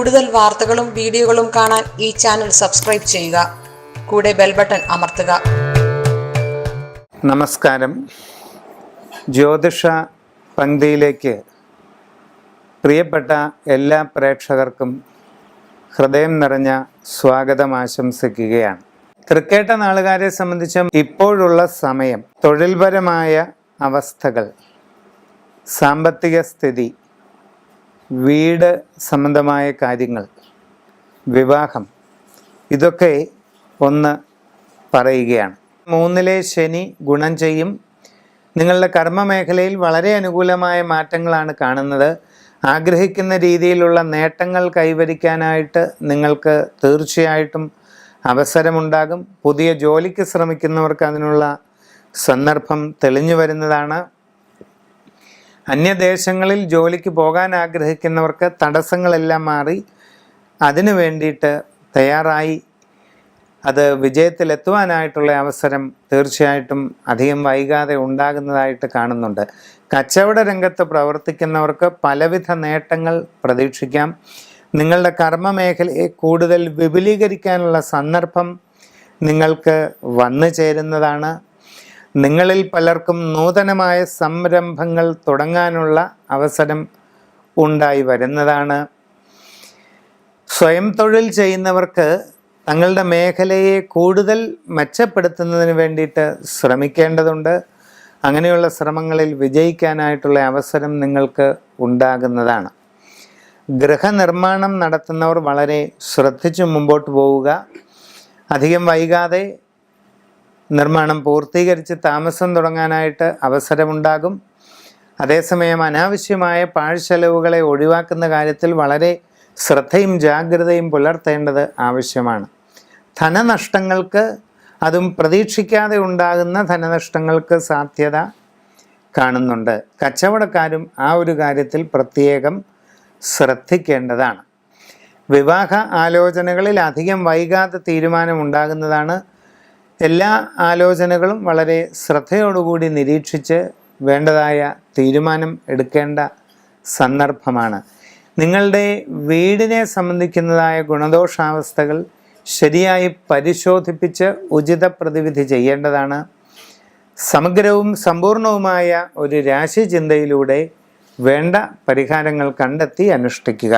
കൂടുതൽ വാർത്തകളും വീഡിയോകളും കാണാൻ ഈ ചാനൽ സബ്സ്ക്രൈബ് ചെയ്യുക. കൂടെ ബെൽ ബട്ടൺ അമർത്തുക. നമസ്കാരം. ജ്യോതിഷ പങ്ക്തിയിലേക്ക് പ്രിയപ്പെട്ട എല്ലാ പ്രേക്ഷകർക്കും ഹൃദയം നിറഞ്ഞ സ്വാഗതം ആശംസിക്കുകയാണ്. തൃക്കേട്ട നാളുകാരെ സംബന്ധിച്ച് ഇപ്പോഴുള്ള സമയം തൊഴിൽപരമായ അവസ്ഥകൾ, സാമ്പത്തിക സ്ഥിതി, വീട് സംബന്ധമായ കാര്യങ്ങൾ, വിവാഹം, ഇതൊക്കെ ഒന്ന് പറയുകയാണ്. 3-ലെ ശനി ഗുണം ചെയ്യും. നിങ്ങളുടെ കർമ്മമേഖലയിൽ വളരെ അനുകൂലമായ മാറ്റങ്ങളാണ് കാണുന്നത്. ആഗ്രഹിക്കുന്ന രീതിയിലുള്ള നേട്ടങ്ങൾ കൈവരിക്കാനായിട്ട് നിങ്ങൾക്ക് തീർച്ചയായിട്ടും അവസരമുണ്ടാകും. പുതിയ ജോലിക്ക് ശ്രമിക്കുന്നവർക്ക് അതിനുള്ള സന്ദർഭം തെളിഞ്ഞു വരുന്നതാണ്. അന്യദേശങ്ങളിൽ ജോലിക്ക് പോകാൻ ആഗ്രഹിക്കുന്നവർക്ക് തടസ്സങ്ങളെല്ലാം മാറി അതിനു വേണ്ടിയിട്ട് തയ്യാറായി അത് വിജയത്തിലെത്തുവാനായിട്ടുള്ള അവസരം തീർച്ചയായിട്ടും അധികം വൈകാതെ ഉണ്ടാകുന്നതായിട്ട് കാണുന്നുണ്ട്. കച്ചവട രംഗത്ത് പ്രവർത്തിക്കുന്നവർക്ക് പലവിധ നേട്ടങ്ങൾ പ്രതീക്ഷിക്കാം. നിങ്ങളുടെ കർമ്മമേഖലയെ കൂടുതൽ വിപുലീകരിക്കാനുള്ള സന്ദർഭം നിങ്ങൾക്ക് വന്നു ചേരുന്നതാണ്. നിങ്ങളിൽ പലർക്കും നൂതനമായ സംരംഭങ്ങൾ തുടങ്ങാനുള്ള അവസരം ഉണ്ടായി വരുന്നതാണ്. സ്വയം തൊഴിൽ ചെയ്യുന്നവർക്ക് തങ്ങളുടെ മേഖലയെ കൂടുതൽ മെച്ചപ്പെടുത്തുന്നതിന് വേണ്ടിയിട്ട് ശ്രമിക്കേണ്ടതുണ്ട്. അങ്ങനെയുള്ള ശ്രമങ്ങളിൽ വിജയിക്കാനായിട്ടുള്ള അവസരം നിങ്ങൾക്ക് ഉണ്ടാകുന്നതാണ്. ഗൃഹനിർമ്മാണം നടത്തുന്നവർ വളരെ ശ്രദ്ധിച്ചു മുമ്പോട്ട് പോവുക. അധികം വൈകാതെ നിർമ്മാണം പൂർത്തീകരിച്ച് താമസം തുടങ്ങാനായിട്ട് അവസരമുണ്ടാകും. അതേസമയം അനാവശ്യമായ പാഴ്ചെലവുകളെ ഒഴിവാക്കുന്ന കാര്യത്തിൽ വളരെ ശ്രദ്ധയും ജാഗ്രതയും പുലർത്തേണ്ടത് ആവശ്യമാണ്. ധനനഷ്ടങ്ങൾക്ക്, അതും പ്രതീക്ഷിക്കാതെ ഉണ്ടാകുന്ന ധനനഷ്ടങ്ങൾക്ക് സാധ്യത കാണുന്നുണ്ട്. കച്ചവടക്കാരും ആ ഒരു കാര്യത്തിൽ പ്രത്യേകം ശ്രദ്ധിക്കേണ്ടതാണ്. വിവാഹ ആലോചനകളിൽ അധികം വൈകാതെ തീരുമാനമുണ്ടാകുന്നതാണ്. എല്ലാ ആലോചനകളും വളരെ ശ്രദ്ധയോടുകൂടി നിരീക്ഷിച്ച് വേണ്ടതായ തീരുമാനം എടുക്കേണ്ട സന്ദർഭമാണ്. നിങ്ങളുടെ വീടിനെ സംബന്ധിക്കുന്നതായ ഗുണദോഷാവസ്ഥകൾ ശരിയായി പരിശോധിപ്പിച്ച് ഉചിത പ്രതിവിധി ചെയ്യേണ്ടതാണ്. സമഗ്രവും സമ്പൂർണവുമായ ഒരു രാശിചിന്തയിലൂടെ വേണ്ട പരിഹാരങ്ങൾ കണ്ടെത്തി അനുഷ്ഠിക്കുക.